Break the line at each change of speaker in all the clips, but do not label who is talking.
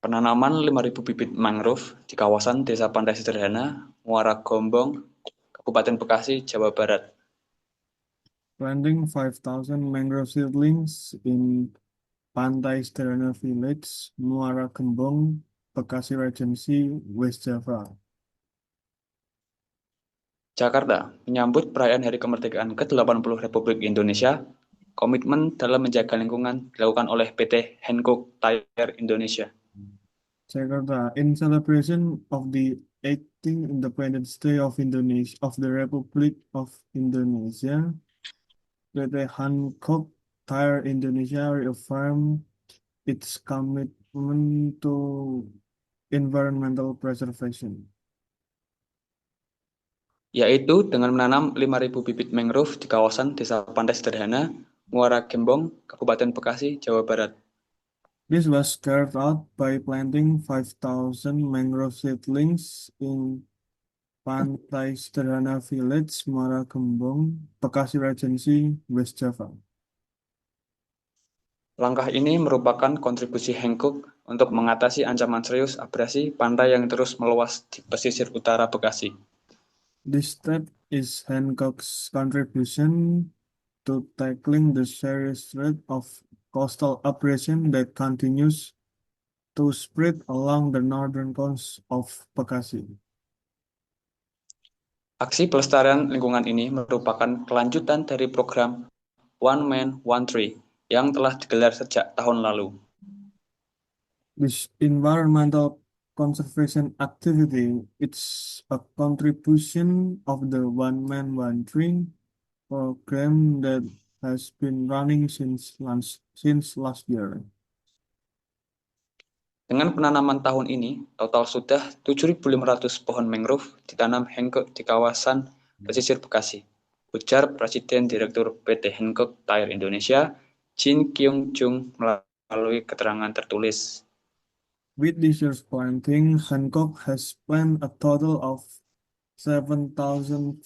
Penanaman 5.000 bibit mangrove di kawasan Desa Pantai Sederhana, Muara Gombong, Kabupaten Bekasi, Jawa Barat.
Planting 5,000 mangrove seedlings in Pantai Sederhana Village, Muara Gembong, Bekasi Regency, West Java.
Jakarta menyambut perayaan Hari Kemerdekaan ke-80 Republik Indonesia. Komitmen dalam menjaga lingkungan dilakukan oleh PT Hankook Tire Indonesia.
Jakarta, in celebration of the 18th Independence Day of Indonesia, of the Republic of Indonesia, PT Hankook Tire Indonesia reaffirmed its commitment to environmental preservation.
Yaitu dengan menanam 5.000 bibit mangrove di kawasan Desa Pantai Sederhana, Muara Gembong, Kabupaten Bekasi, Jawa Barat.
This was carried out by planting 5,000 mangrove seedlings in Pantai Sederhana Village, Muara Gembong, Bekasi Regency, West Java.
Langkah ini merupakan kontribusi Hankook untuk mengatasi ancaman serius abrasi pantai yang terus meluas di pesisir utara Bekasi.
This step is Hancock's contribution to tackling the serious threat of coastal abrasion that continues to spread along the northern coast of Bekasi.
Aksi pelestarian lingkungan ini merupakan kelanjutan dari program One Man, One Tree yang telah digelar sejak tahun lalu.
This environmental conservation activity is a contribution of the One Man One Tree program that has been running since last year.
Dengan penanaman tahun ini, total sudah 7.500 pohon mangrove ditanam Hankook di kawasan pesisir Bekasi, ujar Presiden Direktur PT Hankook Tire Indonesia, Jin Kyung Jung melalui keterangan tertulis.
With this year's planting, Hancock has planted a total of 7,500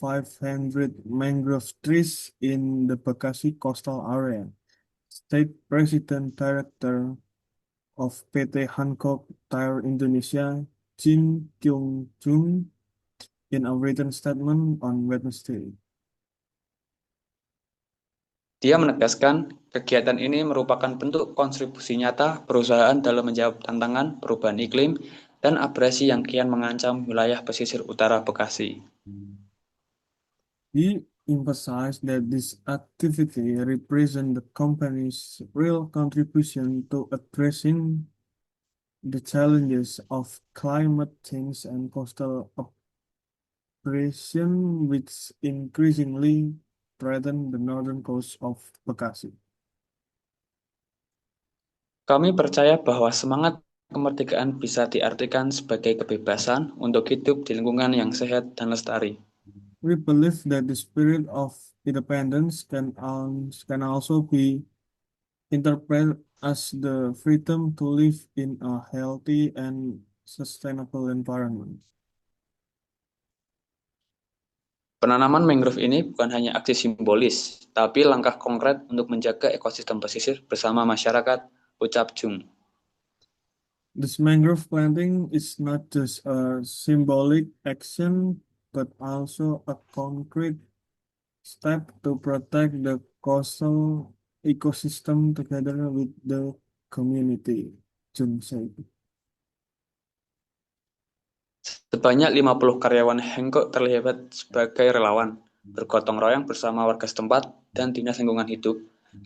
mangrove trees in the Bekasi coastal area. State President Director of PT Hancock Tire Indonesia, Jin Kyung Jung, in a written statement on Wednesday.
Dia menegaskan, kegiatan ini merupakan bentuk kontribusi nyata perusahaan dalam menjawab tantangan perubahan iklim dan abrasi yang kian mengancam wilayah pesisir utara Bekasi.
He emphasized that this activity represents the company's real contribution to addressing the challenges of climate change and coastal abrasion, which increasingly threaten the northern coast of Bekasi.
Kami percaya bahwa semangat kemerdekaan bisa diartikan sebagai kebebasan untuk hidup di lingkungan yang sehat dan lestari.
We believe that the spirit of independence can also be interpreted as the freedom to live in a healthy and sustainable environment.
Penanaman mangrove ini bukan hanya aksi simbolis, tapi langkah konkret untuk menjaga ekosistem pesisir bersama masyarakat, ucap Jung.
This mangrove planting is not just a symbolic action, but also a concrete step to protect the coastal ecosystem together with the community, Jung said.
Sebanyak 50 karyawan Hankook terlibat sebagai relawan, bergotong royong bersama warga setempat dan Dinas Lingkungan Hidup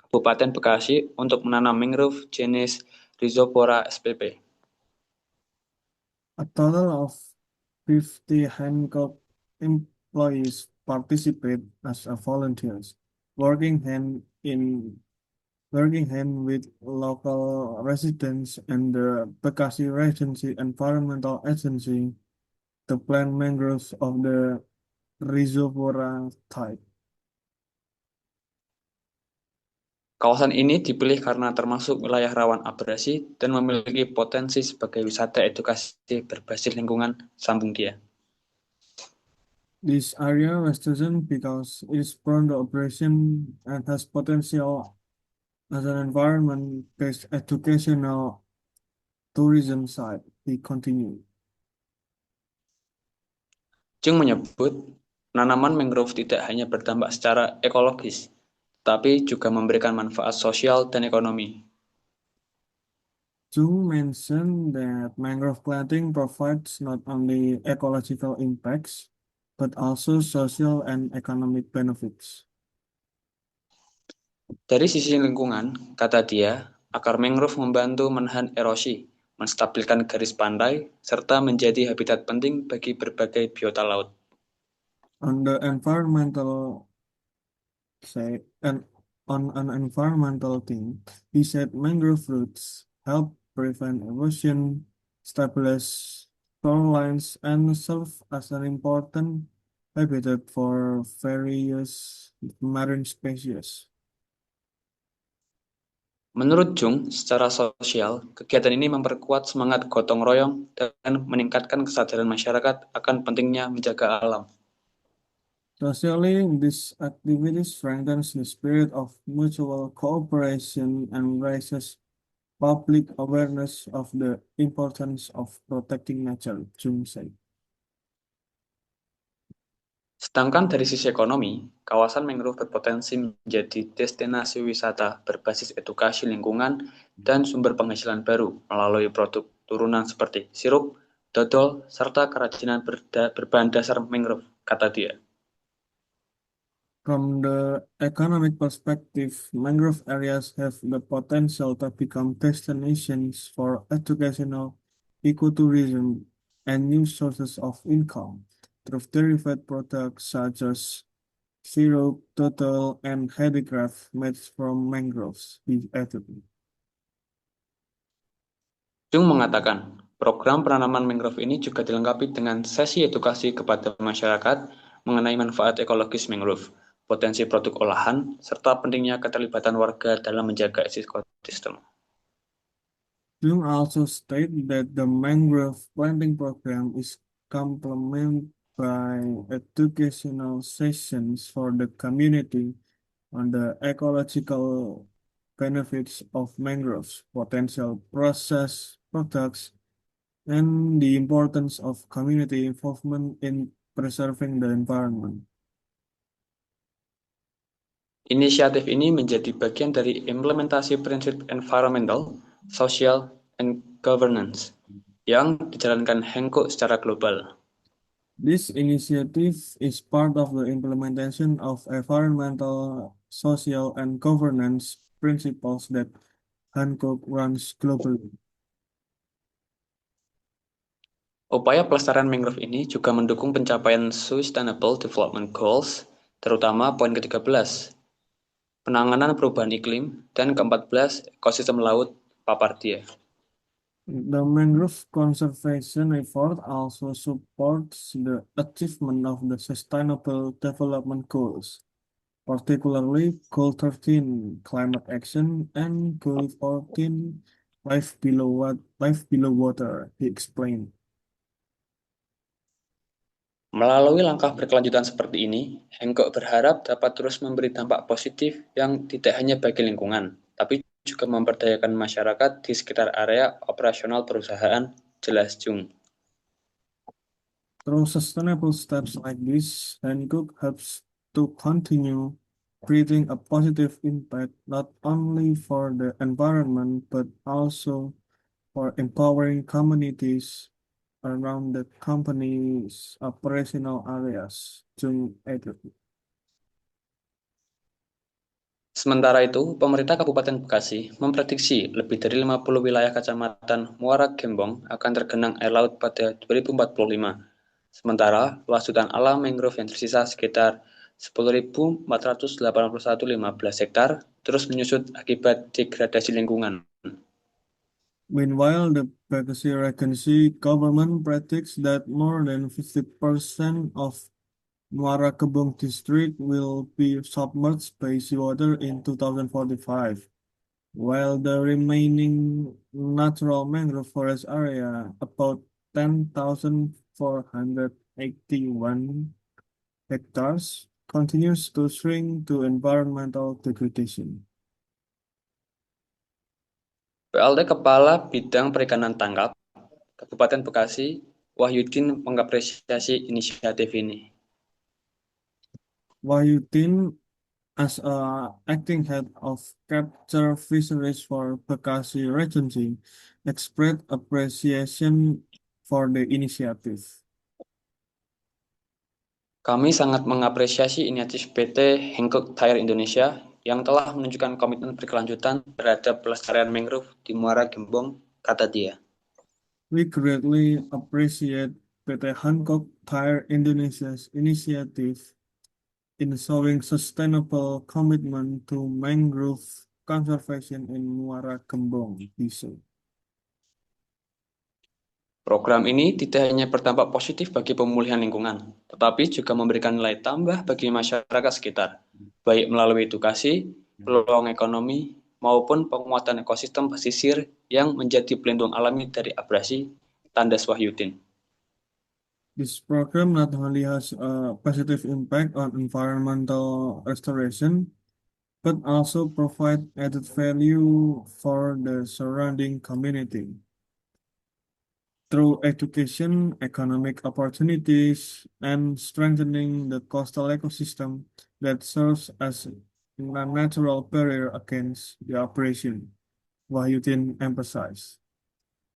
Kabupaten Bekasi untuk menanam mangrove jenis Rhizopora spp.
A total of 50 Hancock employees participate as volunteers, working hand with local residents and the Bekasi Regency Environmental Agency to plant mangroves of the Rhizopora type.
Kawasan ini dipilih karena termasuk wilayah rawan abrasi dan memiliki potensi sebagai wisata edukasi berbasis lingkungan, sambung dia.
This area was chosen because it is prone to abrasion and has potential as an environment-based educational tourism side, he continued.
Chung menyebut, penanaman mangrove tidak hanya berdampak secara ekologis, tapi juga memberikan manfaat sosial dan ekonomi.
Chung mentioned that mangrove planting provides not only ecological impacts, but also social and economic benefits.
Dari sisi lingkungan, kata dia, akar mangrove membantu menahan erosi, menstabilkan garis pantai, serta menjadi habitat penting bagi berbagai biota laut.
On the environmental say and on an environmental thing, he said mangrove roots help prevent erosion, stabilize shorelines, and serve as an important habitat for various marine species.
Menurut Jung, secara sosial, kegiatan ini memperkuat semangat gotong royong dan meningkatkan kesadaran masyarakat akan pentingnya menjaga alam.
Socially, this activity strengthens the spirit of mutual cooperation and raises public awareness of the importance of protecting nature, Jung said.
Sedangkan dari sisi ekonomi, kawasan mangrove berpotensi menjadi destinasi wisata berbasis edukasi lingkungan dan sumber penghasilan baru melalui produk turunan seperti sirup, dodol, serta kerajinan berbahan dasar mangrove, kata dia.
From the economic perspective, mangrove areas have the potential to become destinations for educational ecotourism and new sources of income through derived products such as syrup, turtle, and handicraft made from mangroves, he added.
Jung mengatakan, program penanaman mangrove ini juga dilengkapi dengan sesi edukasi kepada masyarakat mengenai manfaat ekologis mangrove, potensi produk olahan, serta pentingnya keterlibatan warga dalam menjaga ekosistem.
Jung also stated that the mangrove planting program is complemented by educational sessions for the community on the ecological benefits of mangroves, potential process products, and the importance of community involvement in preserving the environment.
Inisiatif ini menjadi bagian dari implementasi prinsip environmental, social, and governance yang dijalankan Hankook secara global.
This initiative is part of the implementation of environmental, social, and governance principles that Hancock runs globally.
Upaya pelestarian mangrove ini juga mendukung pencapaian Sustainable Development Goals, terutama poin ke-13, penanganan perubahan iklim, dan ke-14, ekosistem laut, papar dia.
The mangrove conservation effort also supports the achievement of the Sustainable Development Goals, particularly Goal 13, climate action, and Goal 14, life below water, he explained.
Melalui langkah berkelanjutan seperti ini, Hancock berharap dapat terus memberi dampak positif yang tidak hanya bagi lingkungan, tapi juga memberdayakan masyarakat di sekitar area operasional perusahaan, jelas Jung.
Through sustainable steps like this, Hancock helps to continue creating a positive impact not only for the environment but also for empowering communities around the company's operational areas. Jung added.
Sementara itu, pemerintah Kabupaten Bekasi memprediksi lebih dari 50 wilayah kecamatan Muara Gembong akan tergenang air laut pada 2045. Sementara, luas hutan alam mangrove yang tersisa sekitar 10.481,15 hektar terus menyusut akibat degradasi lingkungan.
Meanwhile, the Bekasi Regency government predicts that more than 50% of Muara Kebong district will be submerged by seawater in 2045, while the remaining natural mangrove forest area, about 10,481 hectares, continues to shrink to environmental degradation.
PLT Kepala Bidang Perikanan Tangkap, Kabupaten Bekasi, Wahyudin mengapresiasi inisiatif ini.
Wahyudin, as acting head of capture fisheries for Bekasi Regency, expressed appreciation for the initiative.
Kami sangat mengapresiasi inisiatif PT Hankook Tire Indonesia yang telah menunjukkan komitmen berkelanjutan terhadap pelestarian mangrove di Muara Gembong, kata dia.
We greatly appreciate PT Hankook Tire Indonesia's initiative in showing sustainable commitment to mangrove conservation in Muara Gembong, Biso.
Program ini tidak hanya berdampak positif bagi pemulihan lingkungan, tetapi juga memberikan nilai tambah bagi masyarakat sekitar, baik melalui edukasi, peluang ekonomi, maupun penguatan ekosistem pesisir yang menjadi pelindung alami dari abrasi, tandas Wahyudin.
This program not only has a positive impact on environmental restoration, but also provide added value for the surrounding community. Through education, economic opportunities, and strengthening the coastal ecosystem that serves as a natural barrier against the operation, Wahyudin emphasized.